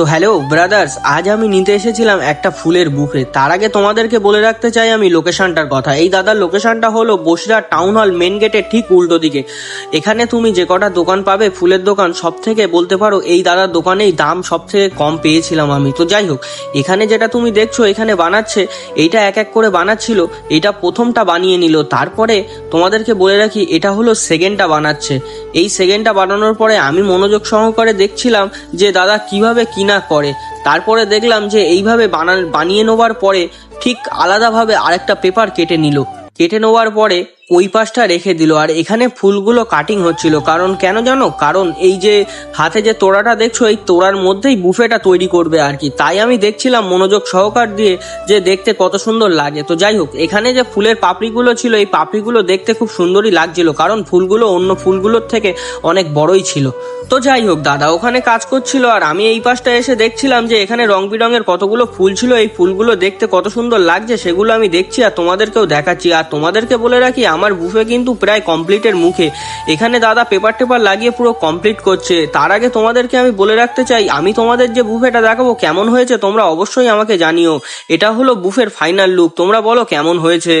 তো hello brothers, আজ আমি নিতে এসেছিলাম একটা ফুলের বুকে। তার আগে তোমাদেরকে বলে রাখতে চাই আমি লোকেশনটার কথা। এই দাদার লোকেশনটা হলো বসিরহাট টাউন হল মেন গেটের ঠিক উল্টো দিকে। এখানে তুমি যে কটা দোকান পাবে ফুলের দোকান, সব থেকে বলতে পারো এই দাদার দোকানেই দাম সব থেকে কম পেয়েছিলাম আমি। তো যাই হোক, এখানে যেটা তুমি দেখছো এখানে বানাচ্ছে, এইটা এক এক করে বানাচ্ছিল। এটা প্রথমটা বানিয়ে নিল, তারপরে তোমাদেরকে বলে রাখি এটা হলো সেকেন্ডটা বানাচ্ছে। এই সেকেন্ডটা বানানোর পরে আমি মনোযোগ সহকারে দেখছিলাম যে দাদা কিভাবে কিনা করে। তারপরে দেখলাম যে এইভাবে বানিয়ে নেওয়ার পরে ঠিক আলাদাভাবে আরেকটা পেপার কেটে নিল। কেটে নেওয়ার পরে ওই পাশটা রেখে দিল। আর এখানে ফুলগুলো কাটিং হচ্ছিল, কারণ কেন জানো, কারণ এই যে হাতে যে তোড়াটা দেখছো এই তোড়ার মধ্যেই বুফেটা তৈরি করবে আর কি। তাই আমি দেখছিলাম মনোযোগ সহকার দিয়ে যে দেখতে কত সুন্দর লাগে। তো যাই হোক, এখানে যে ফুলের পাপড়িগুলো ছিল এই পাপড়িগুলো দেখতে খুব সুন্দরই লাগছিল, কারণ ফুলগুলো অন্য ফুলগুলোর থেকে অনেক বড়ই ছিল। তো যাই হোক, দাদা ওখানে কাজ করছিল আর আমি এই পাশটা এসে দেখছিলাম যে এখানে রং বেরঙের কতগুলো ফুল ছিল। এই ফুলগুলো দেখতে কত সুন্দর লাগছে সেগুলো আমি দেখছি আর তোমাদেরকেও দেখাচ্ছি। আর তোমাদেরকে বলে রাখি আমার বুফে কিন্তু প্রায় কমপ্লিটের মুখে। এখানে দাদা পেপার টেপার লাগিয়ে পুরো কমপ্লিট করছে। তার আগে তোমাদেরকে আমি বলে রাখতে চাই, আমি তোমাদের যে বুফেটা দেখাবো কেমন হয়েছে তোমরা অবশ্যই আমাকে জানিও। এটা হলো বুফের ফাইনাল লুক, তোমরা বলো কেমন হয়েছে।